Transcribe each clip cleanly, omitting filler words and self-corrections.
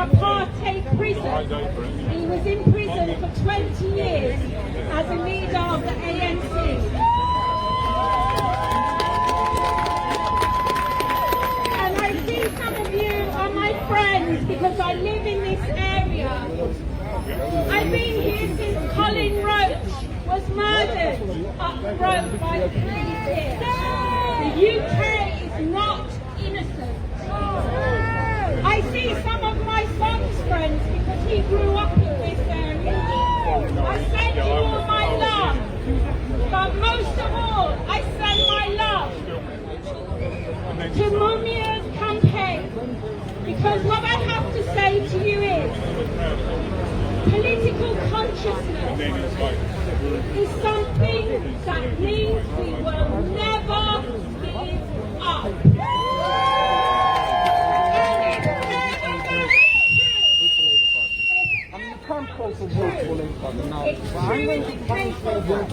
apartheid prison. He was in prison for 20 years as a leader of the ANC. And I see some of you are my friends because I live in this area. I've been here since Colin Roach was murdered up the road by the police here. The UK is not innocent. I see some of my son's friends because he grew up in this area. I send you all my love, but most of all, I send my love to Mumia's campaign, because what I have to say to you is political consciousness is something that means we will never give up. It's true in the case of that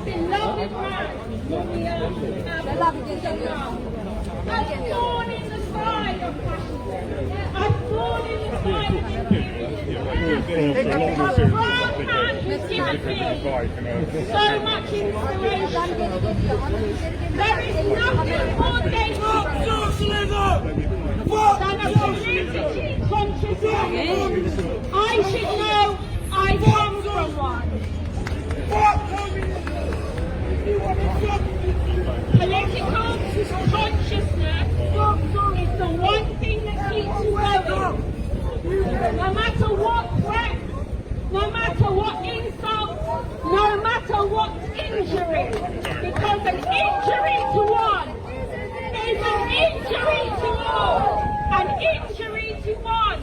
beloved man, Mumia Abu-Jamal. I've born in the side of fascism. I've born in the side of imperialism. A proud man who's given me so much inspiration. There is nothing more dangerous than a politically conscious man. I should know I come from one. Political consciousness is the one thing that keeps you going. No matter what threat, no matter what insult, no matter what injury. Because an injury to one is an injury to all. An injury to one.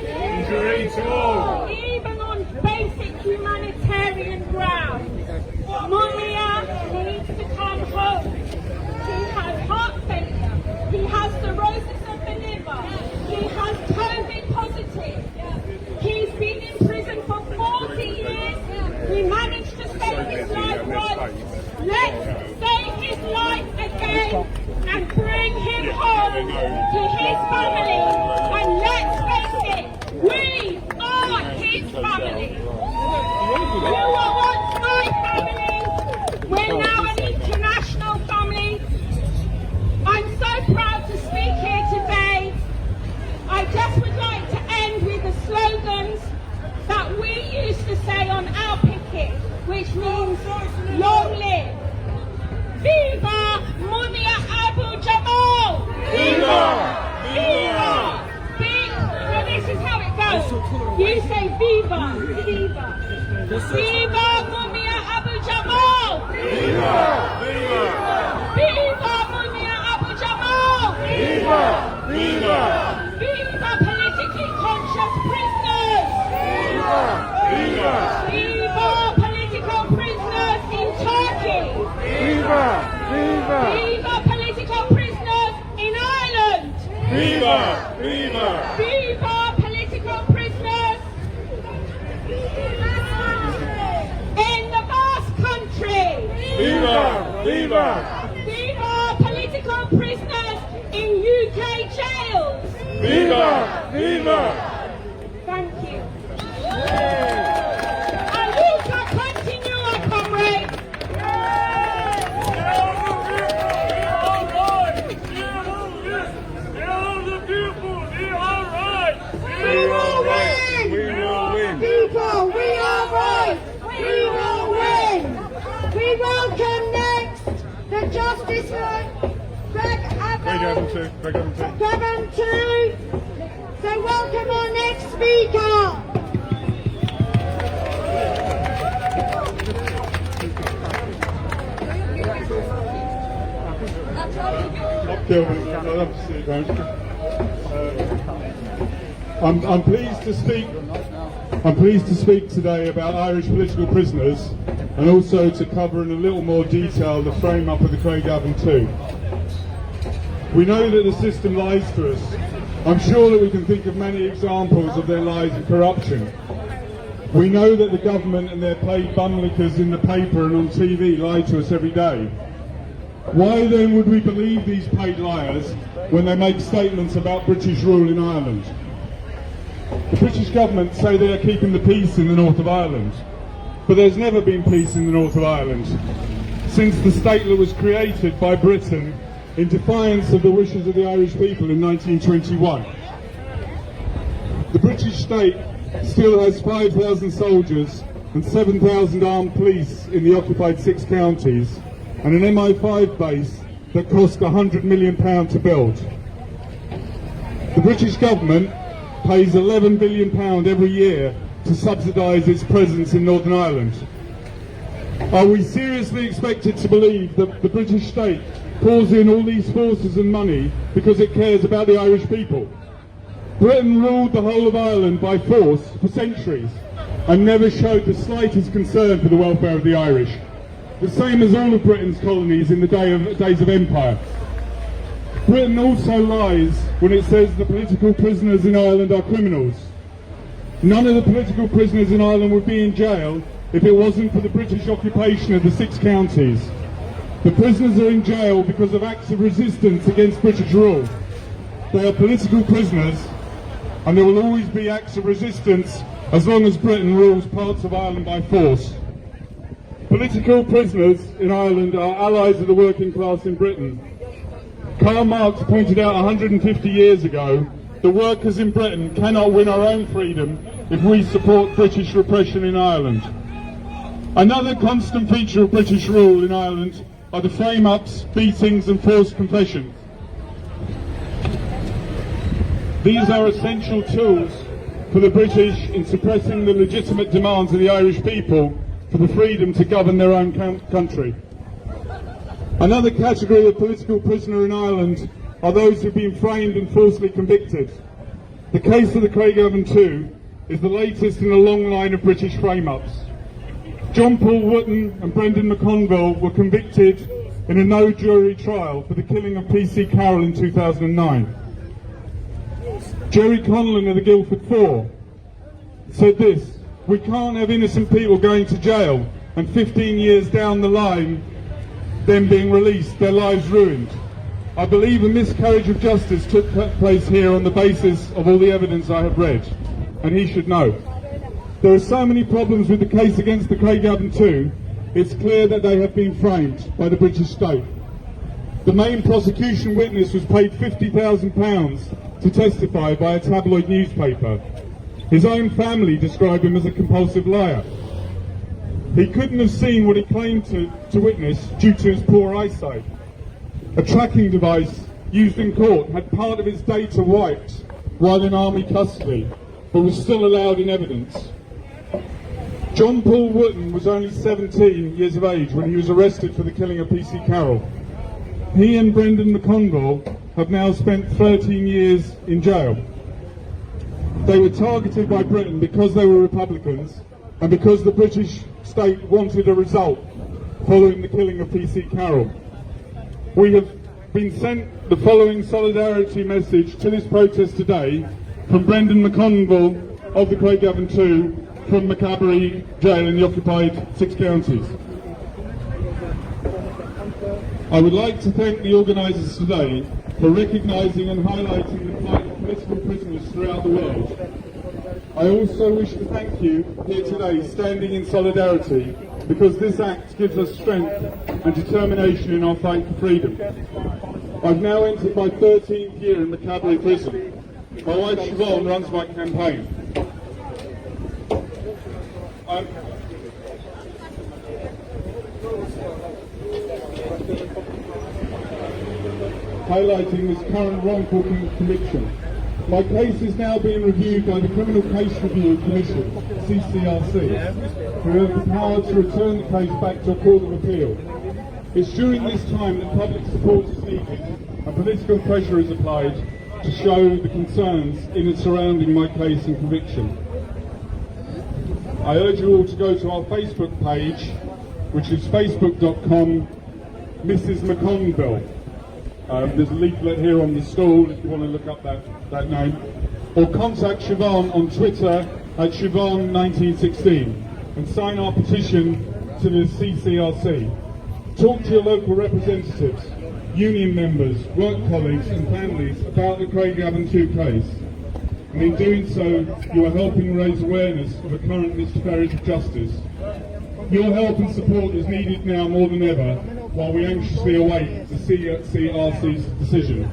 Injury to all. Even on basic humanitarian grounds. Mumia needs to come home. He has heart failure. He has cirrhosis of the liver. He has COVID positive. He's been in prison for 40 years. We managed to save his life once. Let's save his life again and bring him home to his family. And let's face it, we are his family. You were once my family. We're now an international family. I'm so proud to speak here today. I just would like to end with the slogans that we used to say on our picket, which means long live. Viva Mumia Abu-Jamal! Viva! Viva! So this is how it goes. You say viva, viva. Viva Mumia Abu-Jamal! Viva! Viva! Viva Mumia Abu-Jamal! Viva! Viva! Viva politically conscious prisoners! Viva! Viva! Viva political prisoners in Turkey! Viva! Viva! Viva political prisoners in Ireland! Viva! Viva! Viva political prisoners in the Basque Country! Viva! Viva! Viva political prisoners in UK jails! Viva! Viva! Thank you. And we shall continue our comrades. We will win! We will win! People, we are right! We will win! We welcome next the Justice Bergabung 2. So welcome our next speaker. I'm pleased to speak today about Irish political prisoners and also to cover in a little more detail the frame up of the Bergabung 2. We know that the system lies to us. I'm sure that we can think of many examples of their lies and corruption. We know that the government and their paid bumlickers in the paper and on TV lie to us every day. Why then would we believe these paid liars when they make statements about British rule in Ireland? The British government say they are keeping the peace in the north of Ireland, but there's never been peace in the north of Ireland since the statelet was created by Britain in defiance of the wishes of the Irish people in 1921. The British state still has 5,000 soldiers and 7,000 armed police in the occupied 6 counties, and an MI5 base that cost £100 million to build. The British government pays £11 billion every year to subsidise its presence in Northern Ireland. Are we seriously expected to believe that the British state pours in all these forces and money because it cares about the Irish people? Britain ruled the whole of Ireland by force for centuries and never showed the slightest concern for the welfare of the Irish. The same as all of Britain's colonies in the days of empire. Britain also lies when it says the political prisoners in Ireland are criminals. None of the political prisoners in Ireland would be in jail if it wasn't for the British occupation of the 6 counties. The prisoners are in jail because of acts of resistance against British rule. They are political prisoners, and there will always be acts of resistance as long as Britain rules parts of Ireland by force. Political prisoners in Ireland are allies of the working class in Britain. Karl Marx pointed out 150 years ago, the workers in Britain cannot win our own freedom if we support British repression in Ireland. Another constant feature of British rule in Ireland are the frame-ups, beatings and forced confessions. These are essential tools for the British in suppressing the legitimate demands of the Irish people for the freedom to govern their own country. Another category of political prisoner in Ireland are those who've been framed and falsely convicted. The case of the Craigavon 2 is the latest in a long line of British frame-ups. John Paul Wotton and Brendan McConville were convicted in a no-jury trial for the killing of P.C. Carroll in 2009. Jerry Conlon of the Guildford Four said this: "We can't have innocent people going to jail and 15 years down the line them being released, their lives ruined. I believe a miscarriage of justice took place here on the basis of all the evidence I have read, and he should know. There are so many problems with the case against the Craigavon 2, it's clear that they have been framed by the British state. The main prosecution witness was paid £50,000 to testify by a tabloid newspaper. His own family described him as a compulsive liar. He couldn't have seen what he claimed to witness due to his poor eyesight. A tracking device used in court had part of his data wiped while in army custody, but was still allowed in evidence. John Paul Wotton was only 17 years of age when he was arrested for the killing of P.C. Carroll. He and Brendan McConville have now spent 13 years in jail. They were targeted by Britain because they were Republicans and because the British state wanted a result following the killing of P.C. Carroll. We have been sent the following solidarity message to this protest today from Brendan McConville of the Craigavon 2 from Macabre Jail in the occupied 6 counties. I would like to thank the organisers today for recognising and highlighting the plight of political prisoners throughout the world. I also wish to thank you here today standing in solidarity, because this act gives us strength and determination in our fight for freedom. I've now entered my 13th year in Macabre prison. My wife Siobhan runs my campaign. Highlighting this current wrongful conviction. My case is now being reviewed by the Criminal Case Review Commission, CCRC, who have the power to return the case back to a court of appeal. It's during this time that public support is needed and political pressure is applied to show the concerns in and surrounding my case and conviction. I urge you all to go to our Facebook page, which is facebook.com Mrs. McConville. There's a leaflet here on the stall if you want to look up that name. Or contact Siobhan on Twitter at Siobhan1916 and sign our petition to the CCRC. Talk to your local representatives, union members, work colleagues and families about the Craigavon 2 case. and in doing so, you are helping raise awareness of a current miscarriage of justice. Your help and support is needed now more than ever, while we anxiously await the CRC's decision.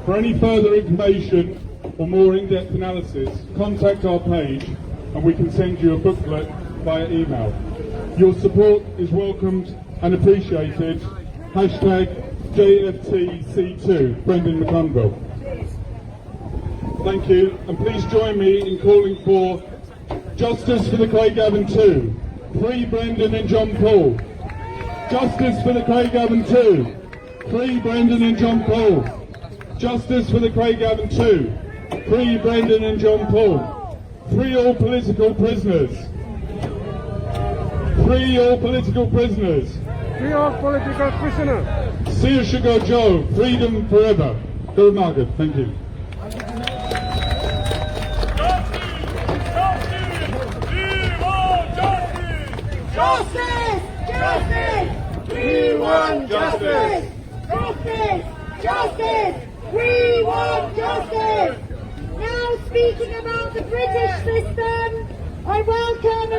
For any further information or more in-depth analysis, contact our page and we can send you a booklet via email. Your support is welcomed and appreciated. #JFTC2, Brendan McConville. Thank you, and please join me in calling for justice for the Craigavon 2. Free Brendan and John Paul. Justice for the Craigavon 2. Free Brendan and John Paul. Justice for the Craigavon 2. Free Brendan and John Paul. Free all political prisoners. Free all political prisoners. Free all political prisoners. Siya Joe, freedom forever. Go Margaret, thank you. Justice! Justice! We want justice! Justice! Justice! We want justice! Now speaking about the British system, I welcome